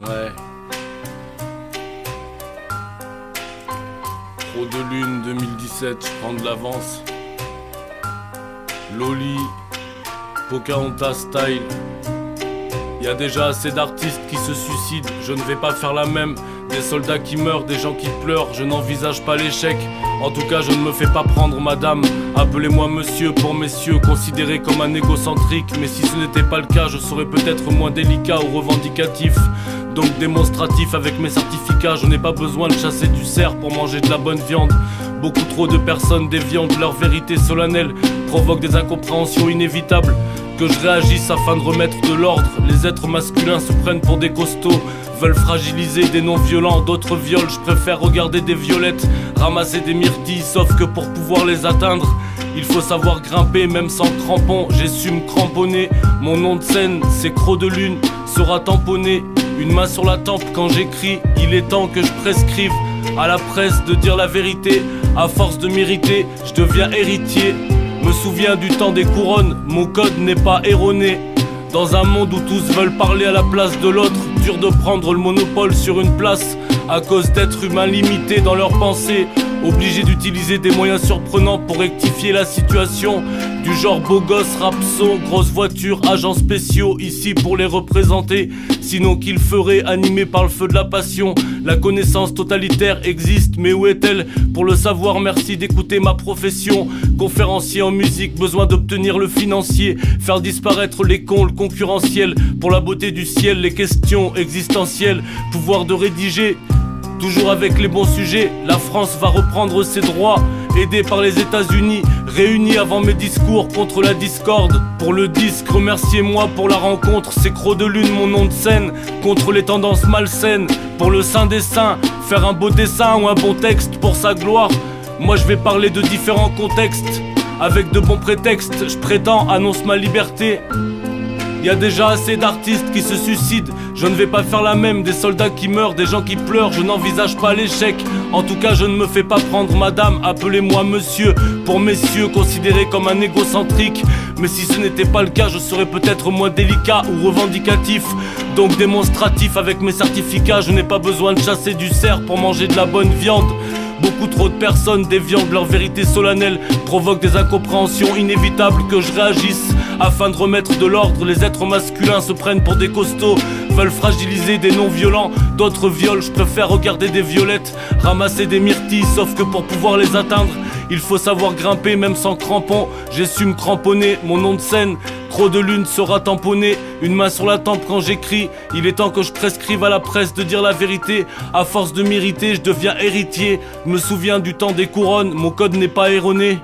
Ouais. Trop de lune 2017, je prends de l'avance. Loli, Pocahontas style. Y'a déjà assez d'artistes qui se suicident, je ne vais pas faire la même. Des soldats qui meurent, des gens qui pleurent, je n'envisage pas l'échec. En tout cas je ne me fais pas prendre madame. Appelez-moi monsieur pour messieurs, considéré comme un égocentrique. Mais si ce n'était pas le cas, je serais peut-être moins délicat ou revendicatif. Donc démonstratif avec mes certificats, je n'ai pas besoin de chasser du cerf pour manger de la bonne viande. Beaucoup trop de personnes déviantes, leur vérité solennelle provoque des incompréhensions inévitables. Que je réagisse afin de remettre de l'ordre. Les êtres masculins se prennent pour des costauds, veulent fragiliser des non-violents, d'autres violent. Je préfère regarder des violettes, ramasser des myrtilles. Sauf que pour pouvoir les atteindre, il faut savoir grimper même sans crampons. J'ai su me cramponner, mon nom de scène c'est Croc de Lune, sera tamponné. Une main sur la tempe quand j'écris, il est temps que je prescrive à la presse de dire la vérité. À force de m'irriter, je deviens héritier. Me souviens du temps des couronnes, mon code n'est pas erroné. Dans un monde où tous veulent parler à la place de l'autre, dur de prendre le monopole sur une place à cause d'êtres humains limités dans leurs pensées, obligés d'utiliser des moyens surprenants pour rectifier la situation. Du genre beau gosse, rap son, grosse voiture, agents spéciaux ici pour les représenter. Sinon qu'ils feraient animés par le feu de la passion. La connaissance totalitaire existe, mais où est-elle? Pour le savoir, merci d'écouter ma profession. Conférencier en musique, besoin d'obtenir le financier. Faire disparaître les cons, le concurrentiel. Pour la beauté du ciel, les questions existentielles. Pouvoir de rédiger, toujours avec les bons sujets. La France va reprendre ses droits, aidée par les États-Unis. Réunis avant mes discours contre la discorde. Pour le disque, remerciez-moi pour la rencontre. C'est Croc de Lune, mon nom de scène, contre les tendances malsaines. Pour le saint des saints, faire un beau dessin ou un bon texte pour sa gloire. Moi je vais parler de différents contextes, avec de bons prétextes. Je prétends, annonce ma liberté. Y'a déjà assez d'artistes qui se suicident, je ne vais pas faire la même. Des soldats qui meurent, des gens qui pleurent, je n'envisage pas l'échec. En tout cas je ne me fais pas prendre madame, appelez-moi monsieur pour messieurs, considéré comme un égocentrique. Mais si ce n'était pas le cas, je serais peut-être moins délicat ou revendicatif. Donc démonstratif avec mes certificats, je n'ai pas besoin de chasser du cerf pour manger de la bonne viande. Beaucoup trop de personnes déviantes, leur vérité solennelle provoque des incompréhensions inévitables. Que je réagisse afin de remettre de l'ordre. Les êtres masculins se prennent pour des costauds, veulent fragiliser des non-violents, d'autres violent. Je préfère regarder des violettes, ramasser des myrtilles. Sauf que pour pouvoir les atteindre, il faut savoir grimper même sans crampons. J'ai su me cramponner, mon nom de scène Croc de Lune sera tamponné. Une main sur la tempe quand j'écris, il est temps que je prescrive à la presse de dire la vérité. À force de m'irriter, je deviens héritier. Me souviens du temps des couronnes, mon code n'est pas erroné.